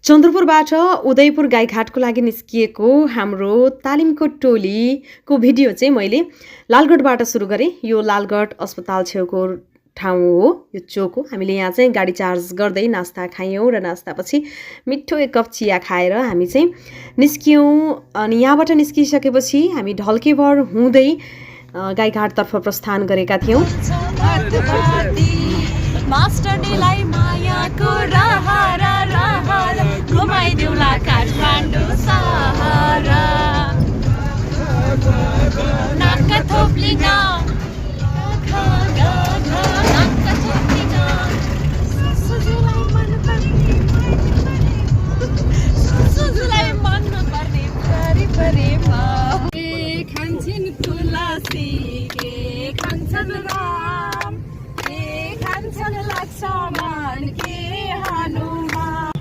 चन्द्रपुरबाट उदयपुर गाईघाटको लागि निस्किएको हाम्रो तालिमको टोलीको भिडियो चाहिँ मैले लालगढबाट सुरु गरेँ। यो लालगढ अस्पताल छेउको ठाउँ हो, यो चोक हो। हामीले यहाँ चाहिँ गाडी चार्ज गर्दै नास्ता खायौँ र नास्तापछि मिठो एक कप चिया खाएर हामी चाहिँ निस्क्यौँ। अनि यहाँबाट निस्किसकेपछि हामी ढल्केभर हुँदै गाईघाटतर्फ प्रस्थान गरेका थियौँ। मास्टरनीलाई मायाको रहर रहर घुमाइदेऊला काठमाडौँ सहर नाक थोप्लिन सुजुलाई मन पर्ने परिपरिमा के खान्छन् तुलसी के खान्छन् राम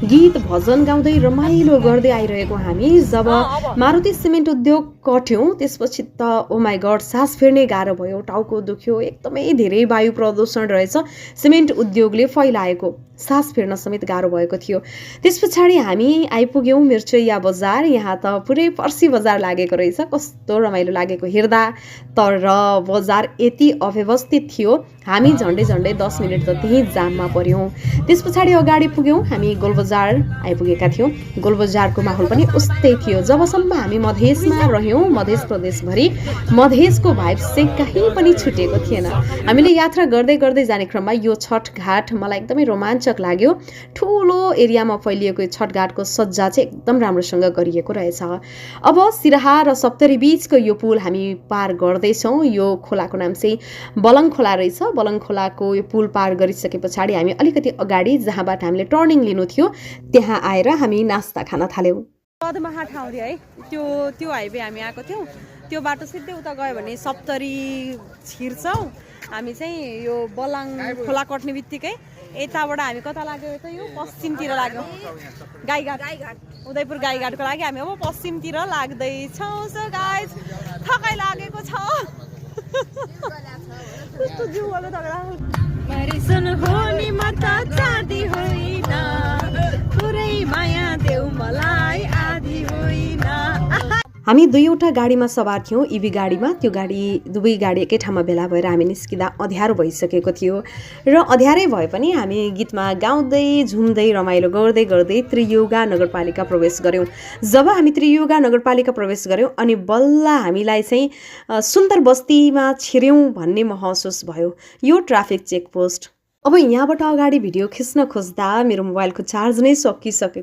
गीत भजन गाउँदै रमाइलो गर्दै आइरहेको हामी जब मारुति सिमेन्ट उद्योग कट्यौँ त्यसपछि त ओ माई गड सास फेर्ने गाह्रो भयो, टाउको दुख्यो, एकदमै धेरै वायु प्रदूषण रहेछ सिमेन्ट उद्योगले फैलाएको, सास फेर्न समेत गाह्रो भएको थियो। त्यस पछाडि हामी आइपुग्यौँ मिर्चैया बजार। यहाँ त पुरै पर्सी बजार लागेको रहेछ, कस्तो रमाइलो लागेको हेर्दा। तर बजार यति अव्यवस्थित थियो, हामी झन्डै 10 मिनट त त्यहीँ जाममा पर्यौँ। त्यस पछाडि अगाडि पुग्यौँ हामी गोलबजार आइपुगेका थियौँ। गोलबजारको माहौल पनि उस्तै थियो। जबसम्म हामी मधेसमा रह्यौँ, मधेस प्रदेशभरि मधेसको भाइब चाहिँ कहीँ पनि छुटेको थिएन। हामीले यात्रा गर्दै गर्दै जाने क्रममा यो छठ घाट मलाई एकदमै रोमाञ्चक लाग्यो। ठुलो एरियामा फैलिएको यो छठ घाटको सज्जा चाहिँ एकदम राम्रोसँग गरिएको रहेछ। अब सिराहा र सप्तरी बीचको यो पुल हामी पार गर्दैछौँ। यो खोलाको नाम चाहिँ बलङ खोला रहेछ। बलङ खोलाको यो पुल पार गरिसके पछाडि हामी अलिकति अगाडि जहाँबाट हामीले टर्निङ लिनु थियो त्यहाँ आएर हामी नास्ता खान थाल्यौँ। पदमहा ठाउँ रे है, त्यो हाइवे हामी आएको थियौँ। त्यो बाटो सिधै उता गयो भने सप्तरी छिर्छौँ। हामी चाहिँ यो बलाङ खोला कट्ने बित्तिकै यताबाट हामी कता लाग्यो, त यो पश्चिमतिर लाग्यो, गाईघाट उदयपुर गाईघाटको लागि हामी अब पश्चिमतिर लाग्दैछौँ। सो गाइज थकाइ लागेको छ, कस्तो जिउहरू थकाइ सुन हो नि म त चाँदी होइन, पुरै माया देऊ मलाई आधी होइन। हामी दुईवटा गाडीमा सवार थियौँ, इभी गाडीमा। त्यो दुवै गाडी एकै ठाउँमा भेला भएर हामी निस्किँदा अँध्यारो भइसकेको थियो र अँध्यारै भए पनि हामी गीतमा गाउँदै झुम्दै रमाइलो गर्दै गर्दै त्रियुगा नगरपालिका प्रवेश गऱ्यौँ। जब हामी त्रियुगा नगरपालिका प्रवेश गऱ्यौँ अनि बल्ल हामीलाई चाहिँ सुन्दर बस्तीमा छिर्यौँ भन्ने महसुस भयो। यो ट्राफिक चेकपोस्ट। अब यहाँबाट अगाडि भिडियो खिच्न खोज्दा मेरो मोबाइलको चार्ज नै सकिसक्यो।